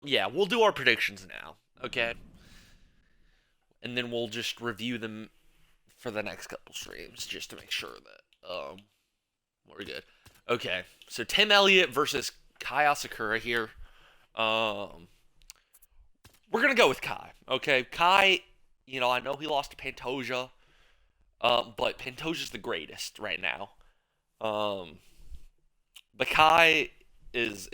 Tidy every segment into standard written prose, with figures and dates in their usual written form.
Yeah, we'll do our predictions now, okay? And then we'll just review them for the next couple streams just to make sure that we're good. Okay, so Tim Elliott versus Kai Asakura here. Um, we're gonna go with Kai. Okay, Kai. I know he lost to Pantoja, but Pantoja's the greatest right now. Um, but Kai is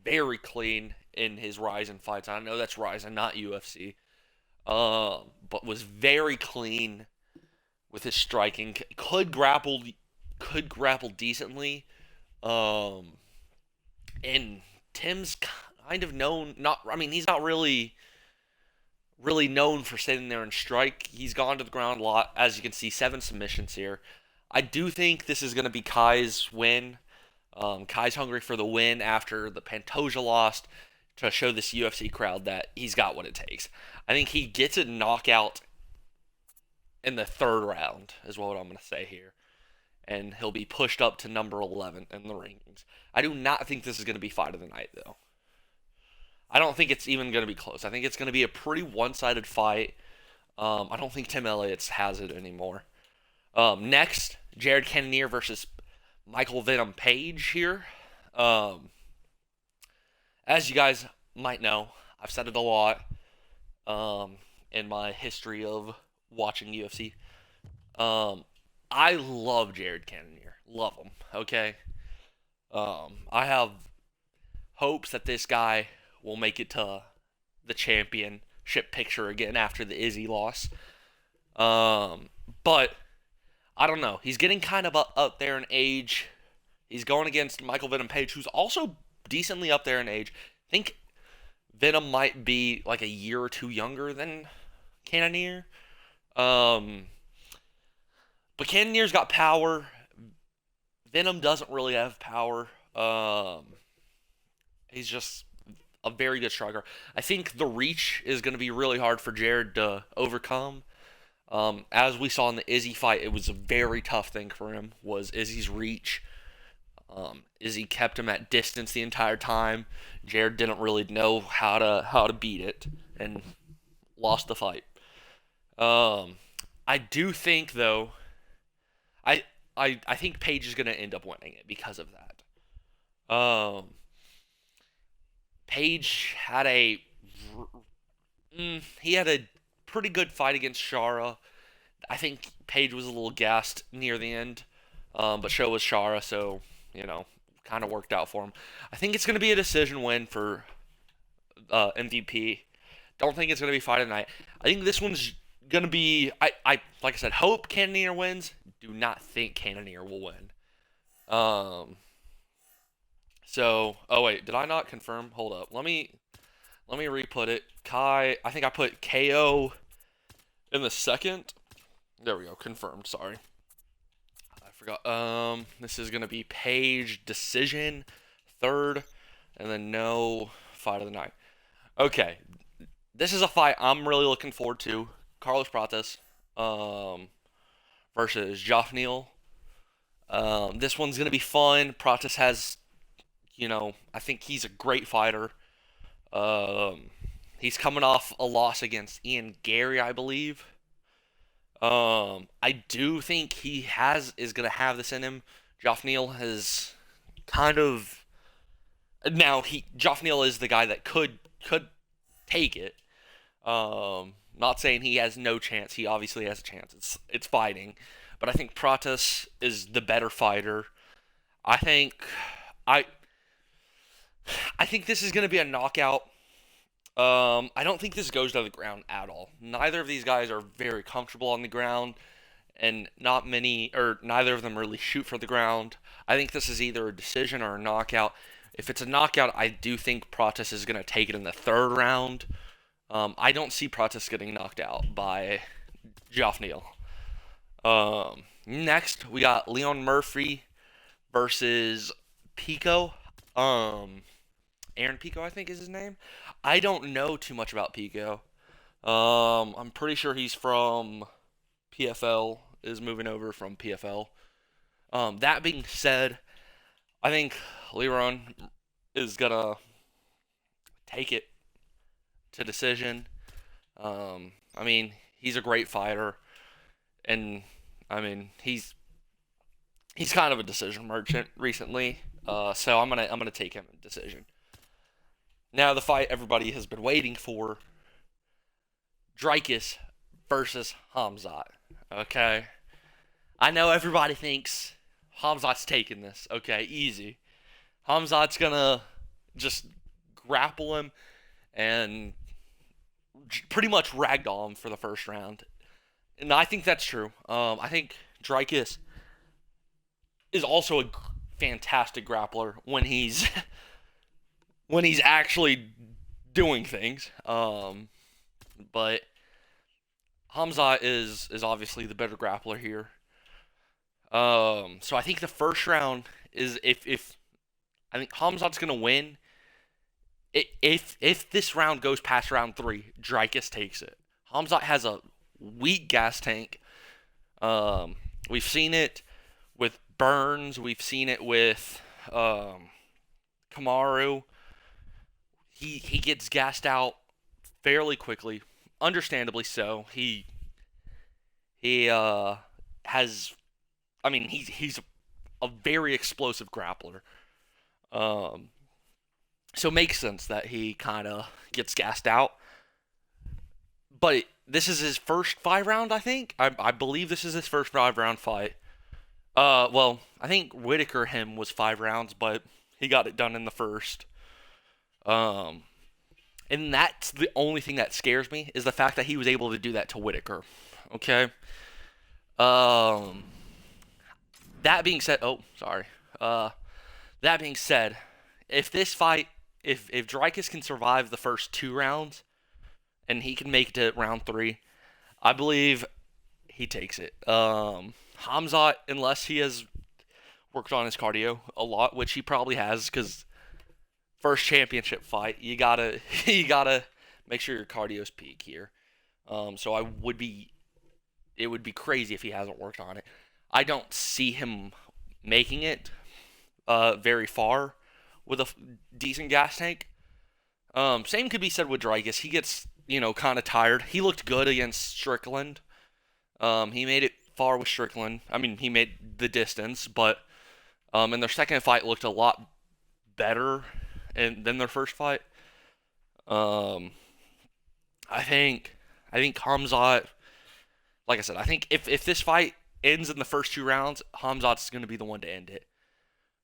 very clean in his Ryzen fights. I know that's Ryzen, not UFC. But was very clean with his striking. Could grapple decently. Um, and Tim's kind of known. Not, I mean, he's not really known for sitting there and strike. He's gone to the ground a lot, as you can see, 7 submissions here. I do think this is going to be Kai's win. Kai's hungry for the win after the Pantoja lost to show this UFC crowd that he's got what it takes. I think he gets a knockout in the third round, is what I'm going to say here. And he'll be pushed up to number 11 in the rankings. I do not think this is going to be fight of the night, though. I don't think it's even going to be close. I think it's going to be a pretty one-sided fight. I don't think Tim Elliott has it anymore. Next, Jared Cannonier versus Michael Venom Page here. Um, as you guys might know, I've said it a lot in my history of watching UFC. Um, I love Jared Cannonier. Love him. Okay. I have hopes that this guy will make it to the championship picture again after the Izzy loss. But I don't know. He's getting kind of up there in age. He's going against Michael Venom Page, who's also decently up there in age. I think Venom might be like a year or two younger than Cannonier. Um, but Cannonier's got power. Venom doesn't really have power. He's just a very good striker. I think the reach is going to be really hard for Jared to overcome. As we saw in the Izzy fight, it was a very tough thing for him. Was Izzy's reach? Izzy kept him at distance the entire time. Jared didn't really know how to beat it and lost the fight. Um, I do think though, I I think Page is going to end up winning it because of that. Page had he had a pretty good fight against Shara. I think Page was a little gassed near the end, but so was Shara, so kind of worked out for him. I think it's going to be a decision win for MVP. Don't think it's going to be fight of the night. I think this one's going to be. I like I said, hope Cannonier wins. Do not think Cannonier will win. Um. So, oh wait, did I not confirm? Hold up. Let me re-put it. Kai, I think I put KO in the second. There we go. Confirmed. Sorry. I forgot. This is gonna be Page decision third, and then no fight of the night. Okay, this is a fight I'm really looking forward to. Carlos Prates, versus Joff Neal. This one's gonna be fun. Prates has, I think he's a great fighter. He's coming off a loss against Ian Gary, I believe. I do think he is gonna have this in him. Joff Neal has kind of now he Joff Neal is the guy that could take it. Not saying he has no chance. He obviously has a chance. It's fighting, but I think Prates is the better fighter. I think I I think this is gonna be a knockout. I don't think this goes to the ground at all. Neither of these guys are very comfortable on the ground, and not many, or neither of them really shoot for the ground. I think this is either a decision or a knockout. If it's a knockout, I do think Prates is going to take it in the third round. I don't see Prates getting knocked out by Geoff Neal. Next, we got Leon Murphy versus Pico. Um, Aaron Pico, I think is his name. I don't know too much about Pico. I'm pretty sure he's from PFL, is moving over from PFL. That being said, I think Leron is gonna take it. to decision. I mean, he's a great fighter, and I mean, he's kind of a decision merchant recently. So I'm gonna take him in decision. Now the fight everybody has been waiting for: Dricus versus Hamzat. Okay, I know everybody thinks Hamzat's taking this. Okay, easy. Hamzat's gonna just grapple him and pretty much ragdoll him for the first round. And I think that's true. I think Dricus is also a fantastic grappler when he's when he's actually doing things. But Hamzat is obviously the better grappler here. So I think the first round is if I think Hamzat's gonna win. If this round goes past round 3, Dricus takes it. Hamzat has a weak gas tank. We've seen it with Burns. We've seen it with Kamaru. He gets gassed out fairly quickly, understandably so. He has, I mean, he's a very explosive grappler. So it makes sense that he kind of gets gassed out. But this is his first 5 round, I think. I believe this is his first 5 round fight. Well, I think Whitaker him was 5 rounds, but he got it done in the first. And that's the only thing that scares me is the fact that he was able to do that to Whitaker. Okay. That being said, oh sorry. That being said, if this fight, if Dricus can survive the first 2 rounds, and he can make it to round 3, I believe he takes it. Hamzat, unless he has worked on his cardio a lot, which he probably has, because first championship fight, you gotta you gotta make sure your cardio's peak here. So it would be crazy if he hasn't worked on it. I don't see him making it very far with a decent gas tank. Same could be said with Dricus. He gets, kind of tired. He looked good against Strickland. He made it far with Strickland. I mean, he made the distance, but in their second fight looked a lot better than their first fight. I think Hamzat, like I said, I think if this fight ends in the first 2 rounds, Hamzat's going to be the one to end it.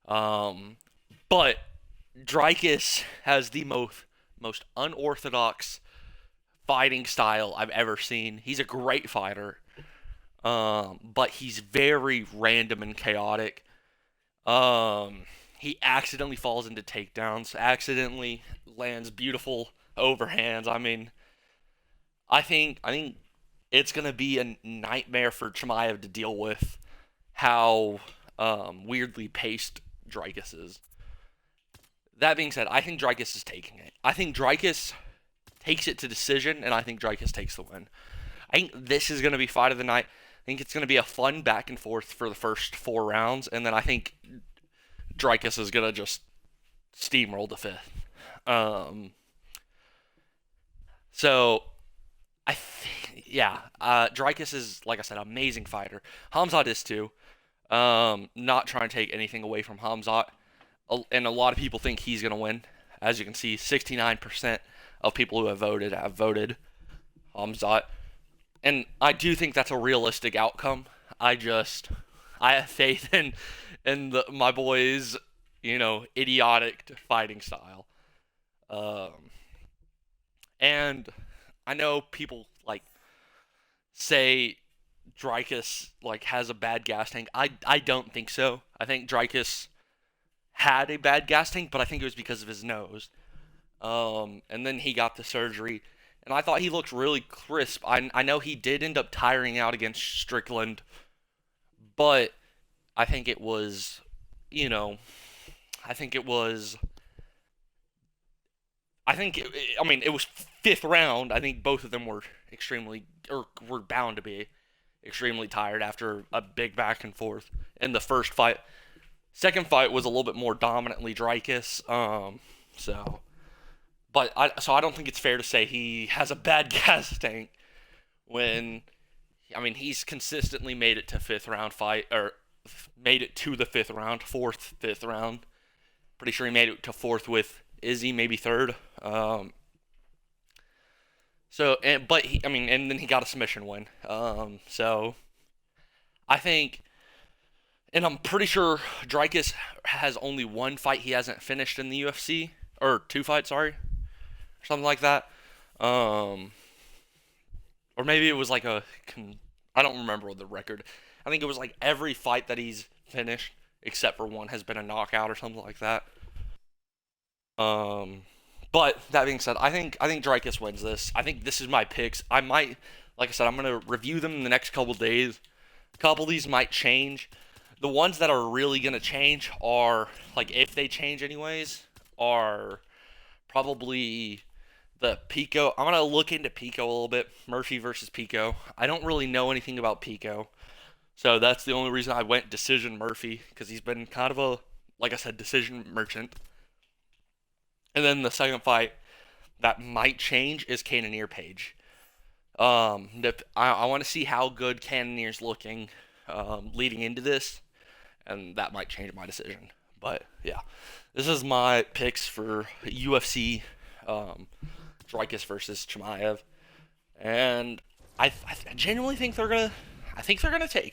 But Dricus has the most unorthodox fighting style I've ever seen. He's a great fighter, but he's very random and chaotic. He accidentally falls into takedowns, accidentally lands beautiful overhands. I mean, I think it's gonna be a nightmare for Chimaev to deal with how weirdly paced Dricus is. That being said, I think Dricus is taking it. I think Dricus takes it to decision, and I think Dricus takes the win. I think this is going to be fight of the night. I think it's going to be a fun back and forth for the first 4 rounds, and then I think Dricus is going to just steamroll the 5th. So, Dricus is, like I said, an amazing fighter. Hamzat is too. Not trying to take anything away from Hamzat. And a lot of people think he's going to win. As you can see, 69% of people who have voted Hamzat. And I do think that's a realistic outcome. I have faith in my boy's, idiotic fighting style. And I know people, say Dricus, has a bad gas tank. I don't think so. I think Dricus had a bad gas tank, but I think it was because of his nose. And then he got the surgery, and I thought he looked really crisp. I know he did end up tiring out against Strickland, but I think it was, it was 5th round. I think both of them were were bound to be extremely tired after a big back and forth in the first fight. Second fight was a little bit more dominantly Dricus. But I don't think it's fair to say he has a bad gas tank when, I mean, he's consistently made it to fifth round fight, or made it to the fifth round, fourth, fifth round. Pretty sure he made it to fourth with Izzy, maybe third. But I mean, and then he got a submission win. So I think, and I'm pretty sure Dricus has only one fight he hasn't finished in the UFC, or two fights, sorry, or something like that. Um, or maybe it was like I don't remember the record. I think it was like every fight that he's finished except for one has been a knockout or something like that. Um, but that being said, I think Dricus wins this. I think this is my picks. I might, like I said, I'm gonna review them in the next couple days. A couple of these might change. The ones that are really gonna change are, like, if they change anyways, are probably the Pico. I'm gonna look into Pico a little bit. Murphy versus Pico. I don't really know anything about Pico, so that's the only reason I went decision Murphy, because he's been kind of a, like I said, decision merchant. And then the second fight that might change is Cannonier Page. I want to see how good Cannonier's looking leading into this, and that might change my decision. But yeah, this is my picks for UFC, Dricus versus Chimaev, and I genuinely think they're gonna. I think they're gonna take it.